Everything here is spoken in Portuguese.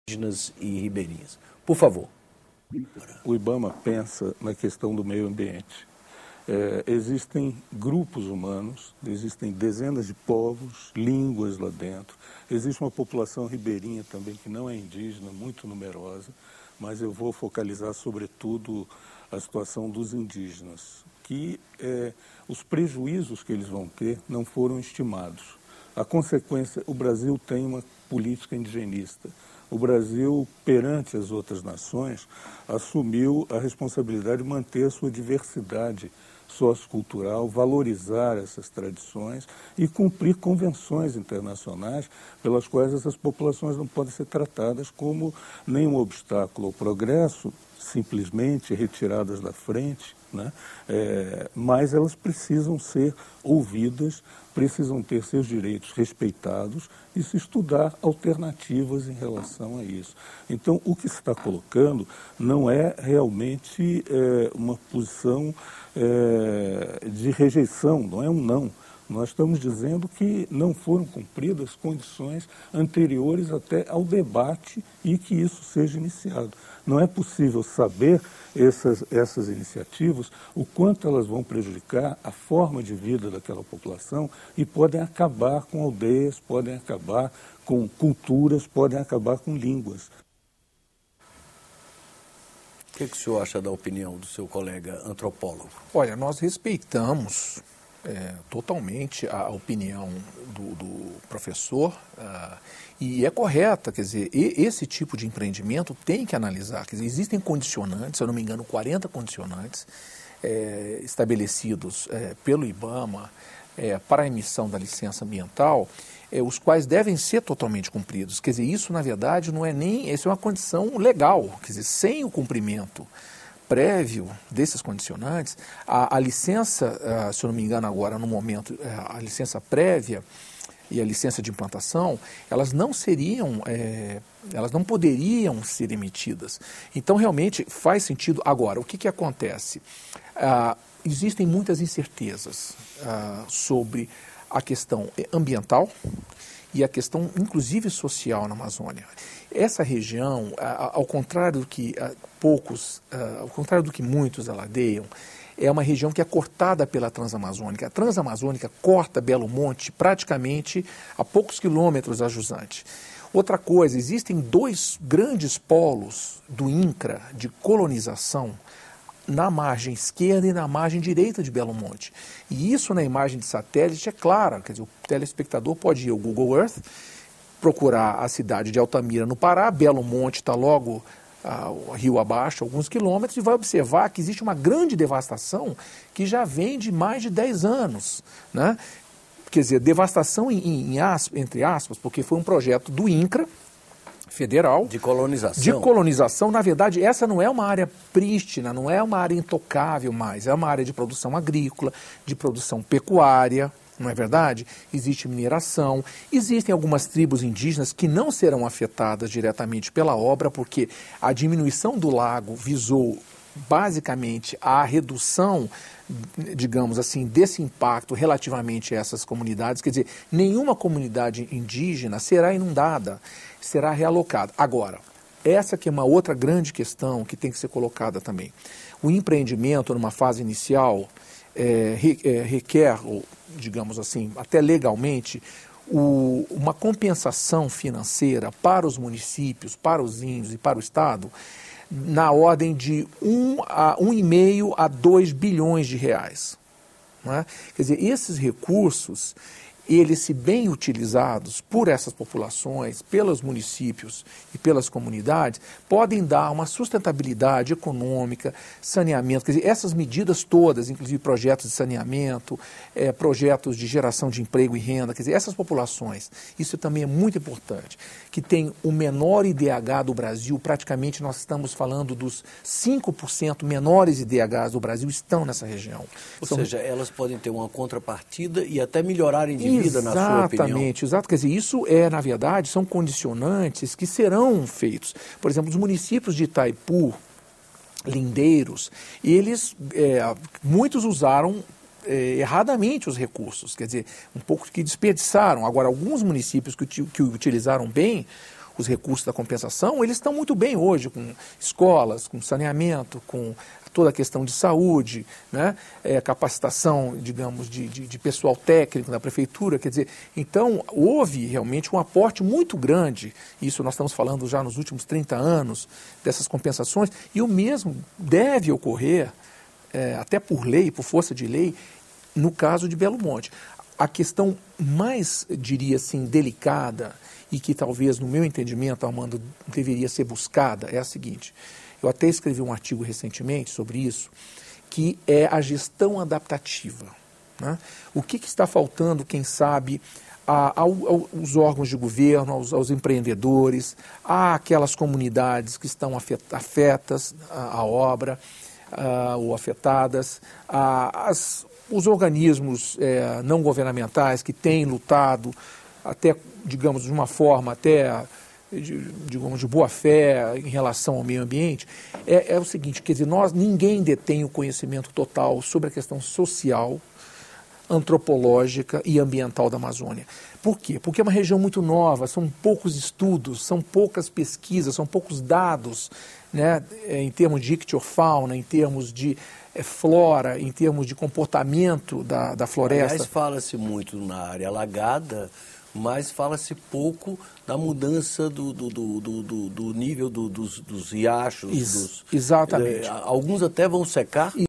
indígenas e ribeirinhas. Por favor. O IBAMA pensa na questão do meio ambiente. Existem grupos humanos, existem dezenas de povos, línguas lá dentro. Existe uma população ribeirinha também que não é indígena, muito numerosa, mas eu vou focalizar sobretudo a situação dos indígenas, que os prejuízos que eles vão ter não foram estimados. A consequência, o Brasil tem uma política indigenista. O Brasil, perante as outras nações, assumiu a responsabilidade de manter a sua diversidade sociocultural, valorizar essas tradições e cumprir convenções internacionais pelas quais essas populações não podem ser tratadas como nenhum obstáculo ao progresso, simplesmente retiradas da frente, né? Mas elas precisam ser ouvidas, precisam ter seus direitos respeitados e se estudar alternativas em relação a isso. Então, o que se está colocando não é realmente uma posição de rejeição, não é um não. Nós estamos dizendo que não foram cumpridas condições anteriores até ao debate e que isso seja iniciado. Não é possível saber essas iniciativas, o quanto elas vão prejudicar a forma de vida daquela população e podem acabar com aldeias, podem acabar com culturas, podem acabar com línguas. O que o senhor acha da opinião do seu colega antropólogo? Olha, nós respeitamos totalmente a opinião do professor e é correta, quer dizer, esse tipo de empreendimento tem que analisar, quer dizer, existem condicionantes, se eu não me engano, 40 condicionantes estabelecidos pelo IBAMA para a emissão da licença ambiental, os quais devem ser totalmente cumpridos. Quer dizer, isso na verdade não é nem, isso é uma condição legal, quer dizer, sem o cumprimento prévio desses condicionantes, a licença, se eu não me engano agora no momento, a licença prévia e a licença de implantação, elas não seriam, elas não poderiam ser emitidas. Então realmente faz sentido. Agora, o que acontece? Existem muitas incertezas sobre a questão ambiental e a questão, inclusive, social na Amazônia. Essa região, ao contrário do que ao contrário do que muitos aladeiam, é uma região que é cortada pela Transamazônica. A Transamazônica corta Belo Monte praticamente a poucos quilômetros a jusante. Outra coisa, existem dois grandes polos do INCRA de colonização na margem esquerda e na margem direita de Belo Monte. E isso na imagem de satélite é claro, quer dizer, o telespectador pode ir ao Google Earth, procurar a cidade de Altamira, no Pará, Belo Monte está logo rio abaixo, alguns quilômetros, e vai observar que existe uma grande devastação que já vem de mais de 10 anos, né? Quer dizer, devastação entre aspas, porque foi um projeto do INCRA, federal. De colonização. De colonização. Na verdade, essa não é uma área prístina, não é uma área intocável mais, é uma área de produção agrícola, de produção pecuária, não é verdade? Existe mineração, existem algumas tribos indígenas que não serão afetadas diretamente pela obra, porque a diminuição do lago visou basicamente a redução, digamos assim, desse impacto relativamente a essas comunidades. Quer dizer, nenhuma comunidade indígena será inundada, será realocada. Agora, essa que é uma outra grande questão que tem que ser colocada também. O empreendimento, numa fase inicial, requer, digamos assim, até legalmente, uma compensação financeira para os municípios, para os índios e para o Estado, na ordem de 1,5 a 2 bilhões de reais. Não é? Quer dizer, esses recursos, eles, se bem utilizados por essas populações, pelos municípios e pelas comunidades, podem dar uma sustentabilidade econômica, saneamento. Quer dizer, essas medidas todas, inclusive projetos de saneamento, projetos de geração de emprego e renda, quer dizer, essas populações, isso também é muito importante, que tem o menor IDH do Brasil, praticamente nós estamos falando dos 5% menores IDHs do Brasil estão nessa região. Ou seja, elas podem ter uma contrapartida e até melhorarem de vida, na sua opinião. Exatamente, exato. Quer dizer, isso na verdade, são condicionantes que serão feitos. Por exemplo, os municípios de Itaipu, Lindeiros, eles, muitos usaram erradamente os recursos, quer dizer, um pouco que desperdiçaram. Agora, alguns municípios que utilizaram bem os recursos da compensação, eles estão muito bem hoje, com escolas, com saneamento, com toda a questão de saúde, né? Capacitação, digamos, de pessoal técnico da prefeitura, quer dizer, então houve realmente um aporte muito grande, isso nós estamos falando já nos últimos 30 anos, dessas compensações, e o mesmo deve ocorrer, até por lei, por força de lei, no caso de Belo Monte. A questão mais, diria assim, delicada, e que talvez, no meu entendimento, Armando, deveria ser buscada, é a seguinte. Eu até escrevi um artigo recentemente sobre isso, que é a gestão adaptativa, né? O que está faltando, quem sabe, aos órgãos de governo, aos empreendedores, àquelas comunidades que estão afetas à obra, ou afetadas, os organismos não governamentais que têm lutado, até, digamos, de uma forma até... digamos, de boa fé em relação ao meio ambiente, é o seguinte, quer dizer, ninguém detém o conhecimento total sobre a questão social, antropológica e ambiental da Amazônia. Por quê? Porque é uma região muito nova, são poucos estudos, são poucas pesquisas, são poucos dados, né, em termos de ictiofauna, em termos de flora, em termos de comportamento da floresta. Aliás, fala-se muito na área alagada, mas fala-se pouco da mudança do nível dos riachos. Exatamente. Alguns até vão secar.